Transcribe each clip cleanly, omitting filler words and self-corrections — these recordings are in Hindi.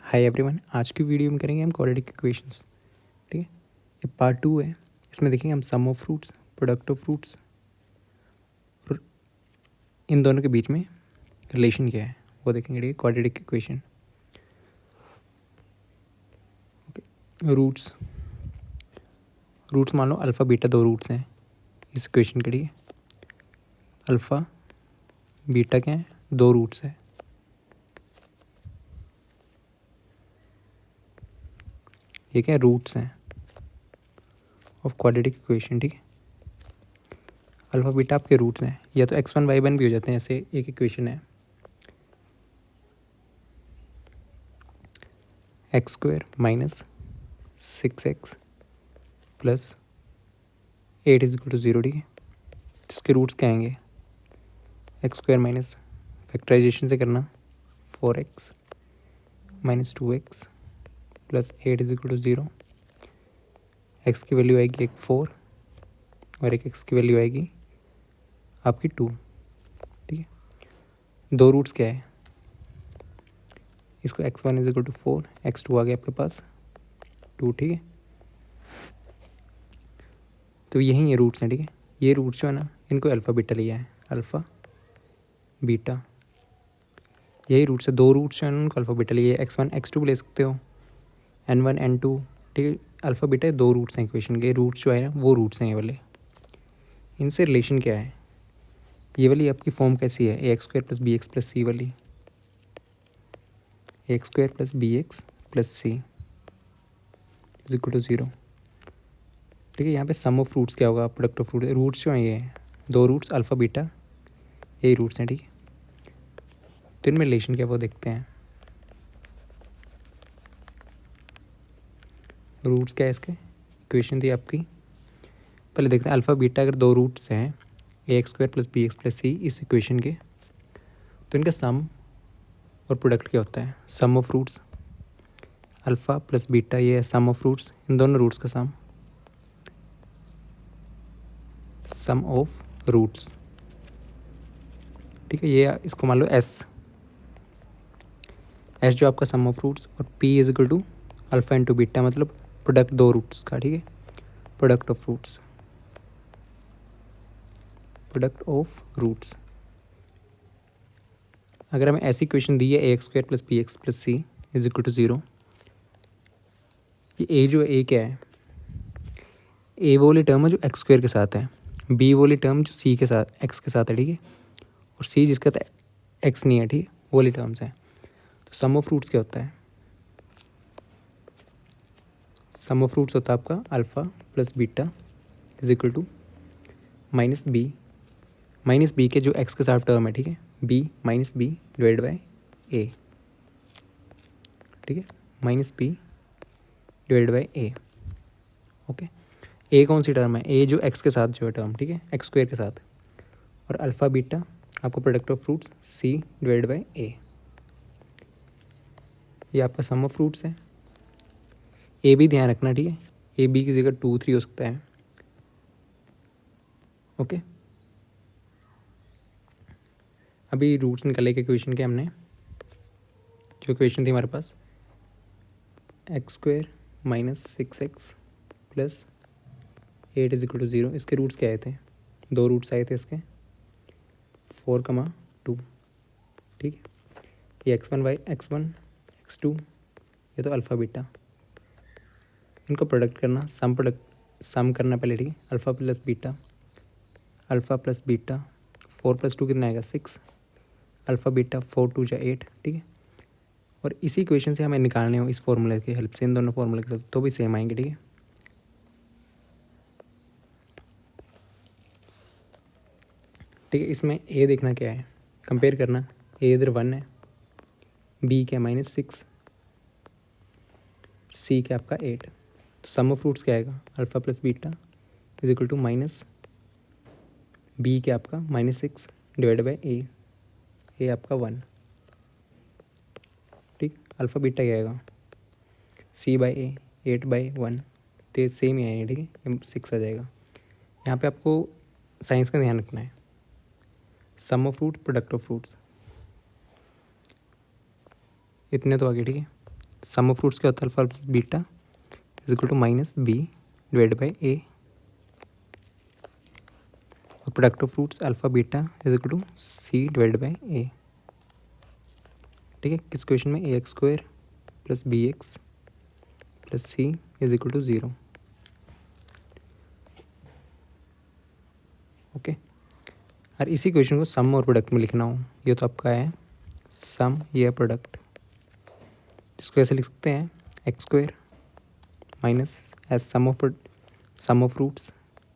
हाय एवरीवन, आज की वीडियो में करेंगे हम क्वाड्रेटिक इक्वेशंस। ठीक है, ये पार्ट 2 है। इसमें देखेंगे हम sum of roots, product of roots और इन दोनों के बीच में रिलेशन क्या है वो देखेंगे। ठीक है, क्वाड्रेटिक इक्वेशन। ओके, रूट्स मान लो अल्फ़ा बीटा दो रूट्स हैं इस इक्वेशन के। ठीक है, अल्फ़ा बीटा क्या है, दो रूट्स है। ये क्या है, रूट्स हैं ऑफ क्वाड्रेटिक इक्वेशन। ठीक है, अल्फ़ा बीटा आपके रूट्स हैं, या तो x1 y1 भी हो जाते हैं। ऐसे एक इक्वेशन है x square minus 6x plus 8 is equal to 0। ठीक है, जिसके रूट्स क्या आएंगे, एक्स स्क्वायर माइनस फैक्टराइजेशन से करना 4x minus 2x plus 8 is equal to 0। X की वैल्यू आएगी एक 4 और एक एक्स की वैल्यू आएगी आपकी 2। ठीक है, दो रूट्स क्या है, इसको x1 is equal to 4, x2 आ गया आपके पास 2। ठीक है, तो यही ये रूट्स हैं। ठीक है, ये रूट्स जो है ना, इनको अल्फ़ा बीटा लिया है, अल्फ़ा बीटा यही रूट्स है। दो रूट्स जो है उनको अल्फ़ा बीटा लिया है, x1 x2 भी ले सकते हो, n1 n2। ठीक है, अल्फ़ा बीटा दो रूट्स हैं इक्वेशन के। रूट्स जो है ना वो रूट्स हैं ये वाले। इनसे रिलेशन क्या है, ये वाली आपकी फॉर्म कैसी है, A x square plus B x plus C वाली, A x square plus B x plus C is equal to 0। ठीक है, यहाँ पे सम ऑफ फ्रूट्स क्या होगा, प्रोडक्ट ऑफ फ्रूट। रूट्स जो हैं ये दो रूट्स अल्फ़ा बीटा यही रूट्स हैं। ठीक है, तो इनमें रिलेशन क्या वो देखते हैं। रूट्स क्या है इसके, इक्वेशन थी आपकी। पहले देखते हैं अल्फ़ा बीटा अगर दो रूट्स हैं ए x square plus B x plus C इस इक्वेशन के, तो इनका सम और प्रोडक्ट क्या होता है, sum of roots. Alpha plus beta ये है सम ऑफ रूट्स, इन दोनों रूट्स का सम ऑफ रूट्स। ठीक है, ये इसको मान लो एस जो आपका सम ऑफ रूट्स, और P is equal to alpha into beta, मतलब प्रोडक्ट दो रूट्स का। ठीक है, product of roots, product of roots. अगर हमें ऐसी इक्वेशन दी है A x square plus B x plus C is equal to 0, ये ए जो है, ए क्या है, ए वो वाली टर्म है जो एक्स स्क्वायर के साथ है, बी वो वाली टर्म जो सी के साथ एक्स के साथ है। ठीक है, और सी जिसका एक्स नहीं है। ठीक है, वो वाली टर्म्स हैं। तो सम ऑफ रूट्स क्या होता है, सम ऑफ रूट्स होता है आपका alpha plus beta is equal to minus B के जो एक्स के साथ टर्म है। ठीक है, B minus B divide by A. ठीक है, minus B divide by A. Okay, A कौन सी टर्म है, ए जो एक्स के साथ जो है टर्म। ठीक है, एक्स स्क्वायर के साथ, और अल्फ़ा बीटा आपका product of roots C divide by ए। ये आपका सम ऑफ फ्रूट्स है। ए भी ध्यान रखना। ठीक है, ए बी की जगह 2 3 हो सकता है। ओके, अभी रूट्स निकाले के इक्वेशन के हमने, जो इक्वेशन थी हमारे पास X square minus 6x plus 8 is equal to 0, इसके रूट्स क्या आए थे, दो रूट्स आए थे इसके 4, 2। ठीक है, ये x1 x2, ये तो अल्फ़ा बीटा, इनको प्रोडक्ट करना, सम करना पहले। ठीक है, अल्फ़ा प्लस बीटा 4 प्लस 2 कितना आएगा 6, अल्फ़ा बीटा 4 2 जा 8। ठीक है, और इसी इक्वेशन से हमें निकालने हो इस फॉर्मूले की हेल्प से, इन दोनों फॉर्मूले के साथ तो भी सेम आएंगे। ठीक है, ठीक है, इसमें ए देखना क्या है, कंपेयर करना। ए इधर 1 है, बी क्या -6, सी क्या आपका 8। तो सम ऑफ फ्रूट्स क्या आएगा, alpha plus beta is equal to minus b क्या आपका -6 डिवाइड बाई ए आपका 1। ठीक, अल्फ़ा बीटा क्या आएगा, सी बाई ए 8/1, तो ये सेम ही आएगा। ठीक है, 6 आ जाएगा। यहाँ पे आपको साइंस का ध्यान रखना है, sum of root, product of roots, इतने तो आगे। ठीक है, सम ऑफ रूट्स क्या होता है, alpha plus beta is equal to minus B divide by A, और product of roots alpha beta is equal to C divide by A. ठीक है, किस क्वेश्चन में, A x square plus B x plus C is equal to 0। Okay, और इसी क्वेश्चन को सम और प्रोडक्ट में लिखना हो, ये तो आपका है सम, ये प्रोडक्ट, जिसको ऐसे लिख सकते हैं x square minus as sum of roots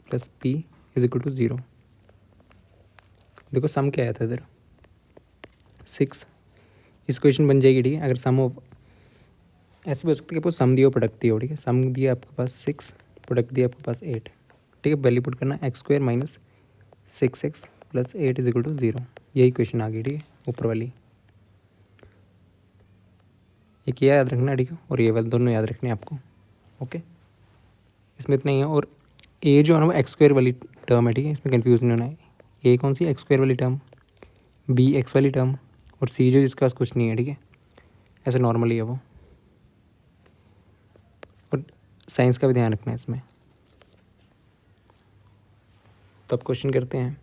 plus p is equal to 0। देखो सम क्या आया था इधर 6, इस क्वेश्चन बन जाएगी। ठीक है, अगर सम ऑफ ऐसे भी हो सकता है कि सम दिया हो प्रोडक्ट दिया हो। ठीक है, सम दिया आपके पास 6, प्रोडक्ट दिया आपके पास 8। ठीक है, वैल्यू पुट करना x square minus 6x plus 8 is equal to 0, यही क्वेश्चन आ गई। ठीक है, ऊपर वाली एक ये याद रखना। ठीक है, और ये वाले दोनों याद रखने आपको। ओके, इसमें इतना ही है। और ए जो है ना वो एक्स स्क्वायर वाली टर्म है। ठीक है, इसमें कन्फ्यूज नहीं होना है। ए कौन सी, एक्स स्क्वायर वाली टर्म, बी एक्स वाली टर्म, और सी जो जिसके पास कुछ नहीं है। ठीक है, ऐसे नॉर्मली है वो। और साइंस का भी ध्यान रखना है इसमें। तो अब क्वेश्चन करते हैं।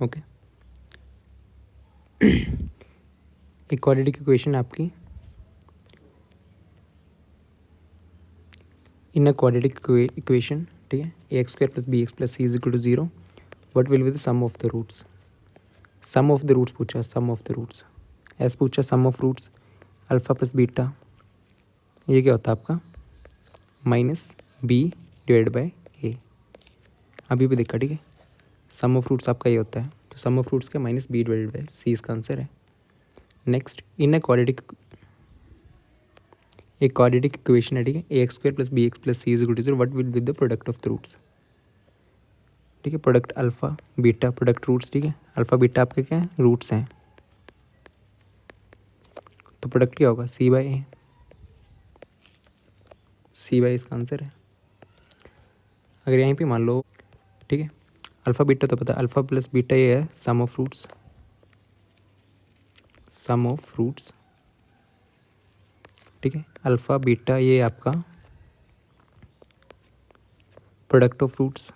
ओके, एक क्वाड्रेटिक इक्वेशन आपकी, इन अ क्वाड्रेटिक इक्वेशन। ठीक है, A x square plus B x plus C is equal to 0, what will be the sum of the roots. Sum of the roots पूछा, सम ऑफ द रूट्स ऐसे पूछा, sum of roots alpha plus beta, ये क्या होता है आपका minus B divide by A. अभी भी देखा। ठीक है, सम ऑफ रूट्स आपका ये होता है, तो सम ऑफ रूट्स का minus B divided by C इसका आंसर है। नेक्स्ट, इन अ क्वाड्रेटिक, एक क्वाड्रेटिक इक्वेशन है। ठीक है, A x square plus B x plus C is equal to 0, what will be the product of the roots. ठीक है, product alpha beta, product roots. ठीक है, अल्फा बीटा आपके क्या है, रूट्स हैं, तो प्रोडक्ट क्या होगा सी बाई ए, सी बाई इसका आंसर है। अगर यहीं पे मान लो, ठीक है, अल्फा बीटा तो पता है, अल्फा प्लस बीटा ये है sum of roots, sum of roots. ठीक है, अल्फा बीटा ये आपका product of roots,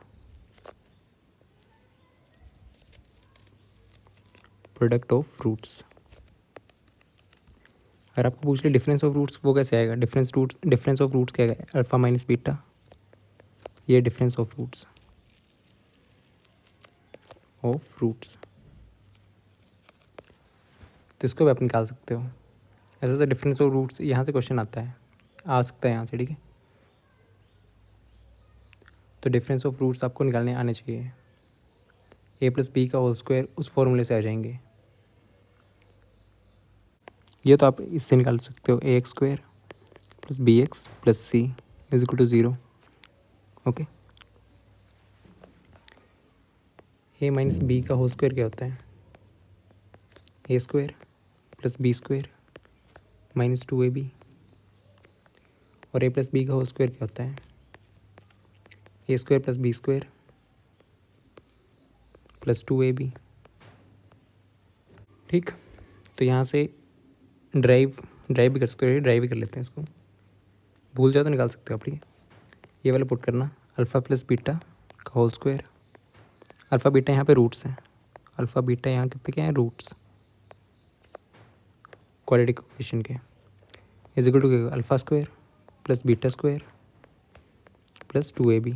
product of roots. अगर आपको पूछ ले डिफरेंस ऑफ रूट्स, वो कैसे आएगा, डिफरेंस ऑफ रूट्स क्या आएगा, अल्फा माइनस बीटा, ये difference of roots, of roots. तो इसको भी आप निकाल सकते हो ऐसे। तो डिफरेंस ऑफ रूट्स यहाँ से क्वेश्चन आता है, आ सकता है यहाँ से। ठीक है, तो डिफरेंस ऑफ रूट्स आपको निकालने आने चाहिए। ए प्लस बी का होल स्क्वायर उस फॉर्मूले से आ जाएंगे। ये तो आप इससे निकाल सकते हो, A x square plus B x plus C is equal to 0। Okay, A minus B का होल स्क्वायर क्या होता है, ए square plus B square minus 2ab, और ए प्लस बी का होल स्क्वायर क्या होता है, ए square plus B square plus 2ab। ठीक, तो यहाँ से ड्राइव भी कर सकते हो, ड्राइव भी कर लेते हैं इसको, भूल जाओ तो निकाल सकते हो आप। ठीक है, ये वाला पुट करना, अल्फ़ा प्लस बीटा का होल स्क्वायर, अल्फ़ा बीटा यहाँ पे रूट्स हैं, अल्फ़ा बीटा यहाँ पे क्या है, रूट्स क्वाड्रेटिक इक्वेशन के, is equal to alpha square plus beta square plus 2ab।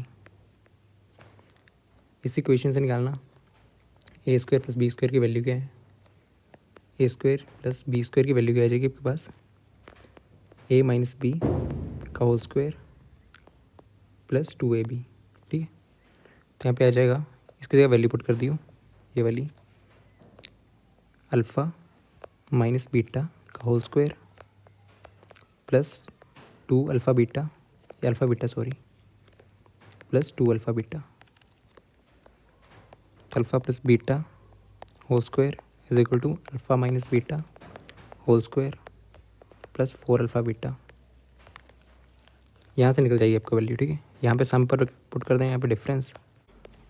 इस इक्वेशन से निकालना a square plus B square की वैल्यू क्या है, ए स्क्वायर प्लस बी स्क्वायर की वैल्यू क्या आ जाएगी आपके पास, ए माइनस बी का होल स्क्वायर प्लस 2ab। ठीक है, तो यहाँ पे आ जाएगा, इसकी जगह वैल्यू पुट कर दी हूँ, ये वाली अल्फ़ा माइनस बीटा का whole square plus 2 alpha beta, या alpha beta sorry, plus 2 alpha beta, alpha plus beta whole square is equal to alpha minus beta whole square plus 4 alpha beta. यहाँ से निकल जाएगी आपका वैल्यू। ठीक है, यहाँ पे सम पर पुट कर दें, यहाँ पे डिफरेंस,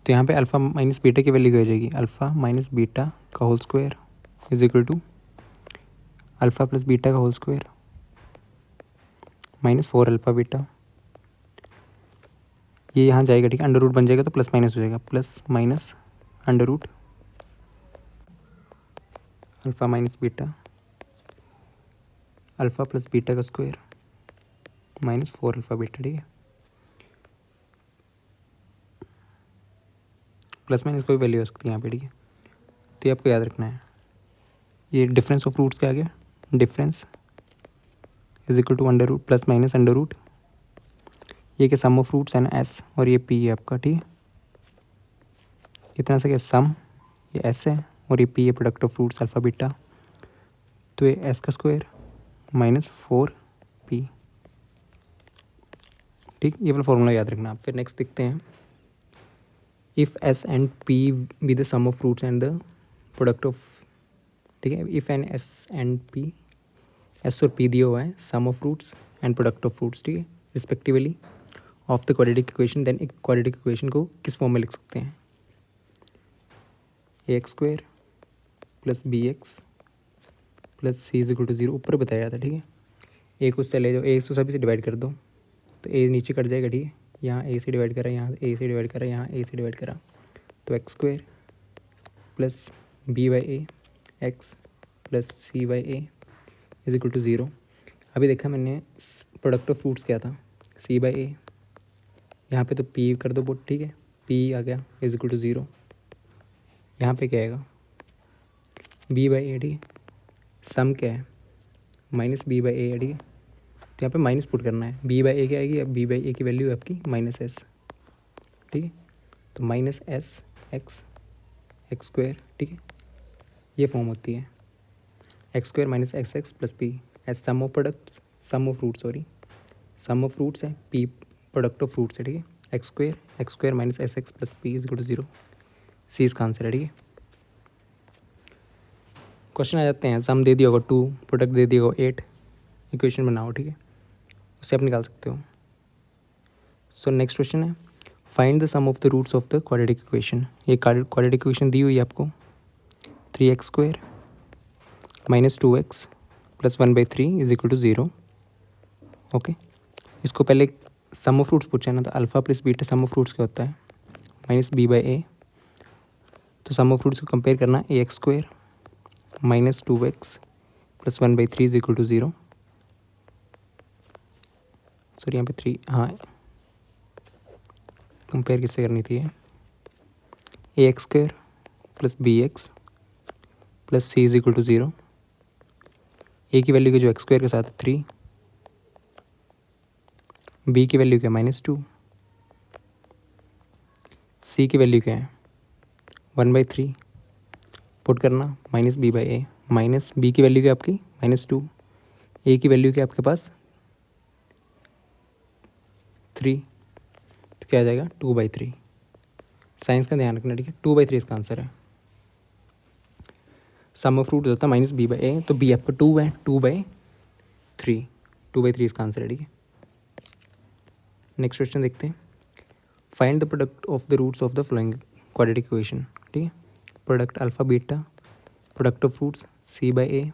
तो यहाँ पे अल्फ़ा माइनस बीटा की वैल्यू क्या हो जाएगी, अल्फ़ा माइनस बीटा का whole square is equal to alpha plus beta का whole square minus 4 alpha beta, ये यहाँ जाएगा ठीक है, अंडर रूट बन जाएगा तो प्लस माइनस हो जाएगा, plus minus under root alpha minus beta, alpha plus beta का स्क्वायर माइनस 4 अल्फ़ा बीटा, ठीक है। प्लस माइनस कोई वैल्यू हो सकती है यहाँ पे, ठीक है। तो ये आपको याद रखना है। ये डिफरेंस ऑफ रूट्स क्या आ गया, difference is equal to under root plus minus under root, ये क्या सम ऑफ रूट्स है ना एस, और ये पी है आपका, ठीक है। इतना सा क्या सम, ये एस है और ये पी है product of roots alpha beta, तो ये एस का स्क्वायर माइनस 4 पी, ठीक। ये वाला फॉर्मूला याद रखना आप। फिर नेक्स्ट देखते हैं, if S and P be the sum of roots and the product of, ठीक है। If N S and P, S और पी दिया हुआ है, sum of roots and product of roots, ठीक है, respectively of the quadratic equation, then एक क्वाड्रेटिक इक्वेशन को किस फॉर्म में लिख सकते हैं, ए x square plus B x plus C is equal to 0, ऊपर बताया था, ठीक है। ए को उससे ले जाओ, ए को सभी से डिवाइड कर दो, तो ए नीचे कट जाएगा, ठीक है। यहाँ ए से डिवाइड करा, यहाँ ए से डिवाइड करा, यहाँ ए से डिवाइड करा, तो x square plus b by a x plus c by a is equal to 0। अभी देखा मैंने प्रोडक्ट ऑफ फ्रूट्स क्या था, सी बाई ए, यहाँ पे तो पी कर दो बोट, ठीक है, पी आ गया इज इक्वल टू 0। यहाँ पे क्या आएगा, बी बाई ए, ठीक है, सम क्या है माइनस बी बाई ए, ठीक है। तो यहाँ पे माइनस पुट करना है, बी बाई ए क्या आएगी, अब बी बाई ए की वैल्यू है आपकी माइनस एस, ठीक है। तो minus s x x square, ठीक है, ये फॉर्म होती है x square minus x x plus p s sum of products, sum of roots, sorry sum of roots है, पी प्रोडक्ट ऑफ फ्रूट्स है, ठीक है। X square minus s x plus p is equal to 0, c इसका आंसर है, ठीक है। क्वेश्चन आ जाते हैं, सम दे दिया होगा 2, प्रोडक्ट दे दिया होगा 8, इक्वेशन बनाओ, ठीक है, उससे आप निकाल सकते हो। सो नेक्स्ट क्वेश्चन है, find the sum of the roots of the quadratic equation. ये क्वाड्रेटिक इक्वेशन दी हुई है आपको, 3x square minus 2x plus 1/3 is equal to 0, okay. इसको पहले सम ऑफ रूट्स पूछा है ना, तो alpha plus beta sum of roots क्या होता है, माइनस बी बाई ए। तो सम ऑफ रूट्स को कंपेयर करना, a x square minus 2x plus 1/3 is equal to 0, sorry यहाँ पे 3, हाँ कंपेयर किससे करनी थी, a x square plus B x plus C is equal to 0, a की वैल्यू के जो एक्स स्क्वायर के साथ 3, बी की वैल्यू क्या है -2, सी की वैल्यू क्या है 1/3, पुट करना minus b by a, minus b की वैल्यू क्या आपकी -2, ए की वैल्यू क्या आपके पास 3, तो क्या आ जाएगा 2/3। साइंस का ध्यान रखना, ठीक है, 2/3 इसका आंसर है। सम ऑफ रूट होता है माइनस बी बाई ए, तो बी आपका 2 है, 2/3, 2/3 इसका आंसर है, ठीक है। नेक्स्ट क्वेश्चन देखते हैं, find the product of the roots of the following quadratic equation, ठीक है। Product alpha beta, product of roots c by ए,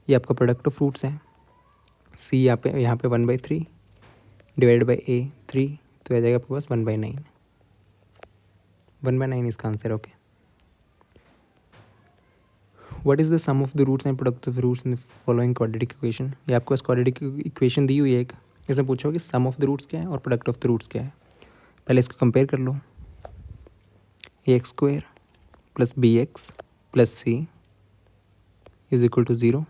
ये आपका प्रोडक्ट ऑफ रूट्स है, सी यहाँ पे 1/3 डिवाइड बाई ए 3, तो आ जाएगा आपके पास 1/9, 1/9 इसका आंसर है, okay. What is the sum of the roots and product of the roots in the following quadratic equation. ये आपके पास क्वाड्रेटिक इक्वेशन दी हुई है एक, इसमें पूछा हो कि सम ऑफ द रूट्स क्या है और प्रोडक्ट ऑफ द रूट्स क्या है। पहले इसको कंपेयर कर लो, a x square plus B x plus C is equal to 0,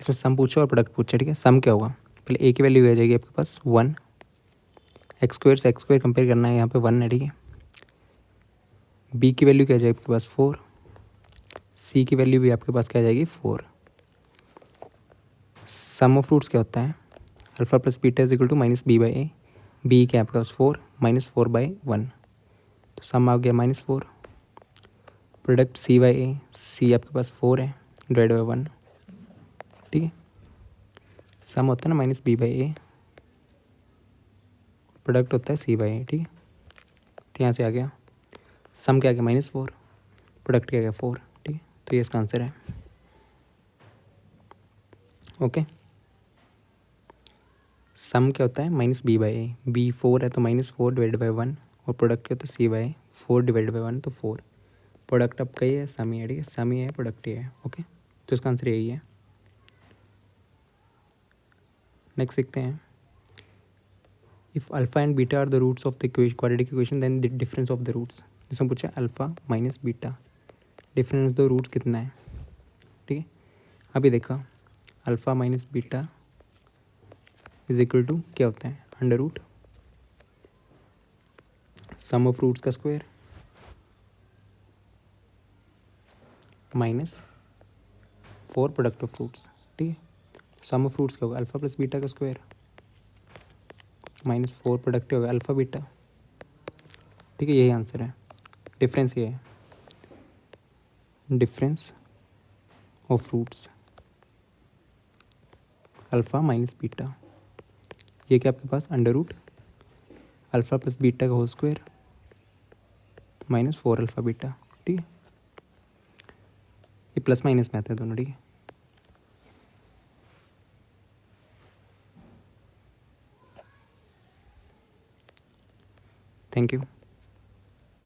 इसमें सम पूछा और प्रोडक्ट पूछा, ठीक है। सम क्या होगा, पहले ए की वैल्यू आ जाएगी आपके पास 1, एक्स स्क्वायर से एक्स स्क्वायर कंपेयर करना है, यहाँ पे 1 है, ठीक है। बी की वैल्यू क्या आ जाएगी आपके पास 4, सी की वैल्यू भी आपके पास क्या आ जाएगी 4। सम ऑफ रूट्स क्या होता है, alpha plus beta is equal to minus b by a, b क्या है आपके पास 4 माइनस 4/1, तो सम आ गया -4, प्रोडक्ट सी बाई ए, सी आपके पास 4 है डिवाइड बाई 1, ठीक है। सम होता है ना minus b by a, product होता है सी बाई ए, ठीक है। तो यहाँ से आ गया सम क्या आ गया -4, प्रोडक्ट क्या आ गया 4, ठीक है। तो ये इसका आंसर है। ओके, सम क्या होता है minus b by a, b 4 है तो -4/1 और प्रोडक्ट क्या होता है सी बाई 4/1 तो 4। प्रोडक्ट आपका ये है, सम ही है, ठीक है, सम ही है, प्रोडक्ट ये है। ओके, तो इसका आंसर यही है। नेक्स्ट देखते हैं, if alpha and beta are the roots of the quadratic equation then the difference of the roots. जिसमें पूछा है alpha minus beta, difference the roots कितना है, ठीक है। अभी देखा alpha minus beta is equal to क्या होता है, under root sum of roots का square minus 4 product of roots, ठीक है। सम ऑफ रूट्स क्या होगा, अल्फा प्लस बीटा का स्क्वायर -4 प्रोडक्ट होगा अल्फा बीटा, ठीक है, यही आंसर है। डिफरेंस ये है, difference of roots alpha minus beta, ये क्या आपके पास under root alpha plus beta का होल स्क्वायर -4 अल्फा बीटा, ठीक है। ये प्लस माइनस में आता है दोनों, ठीक है। Thank you.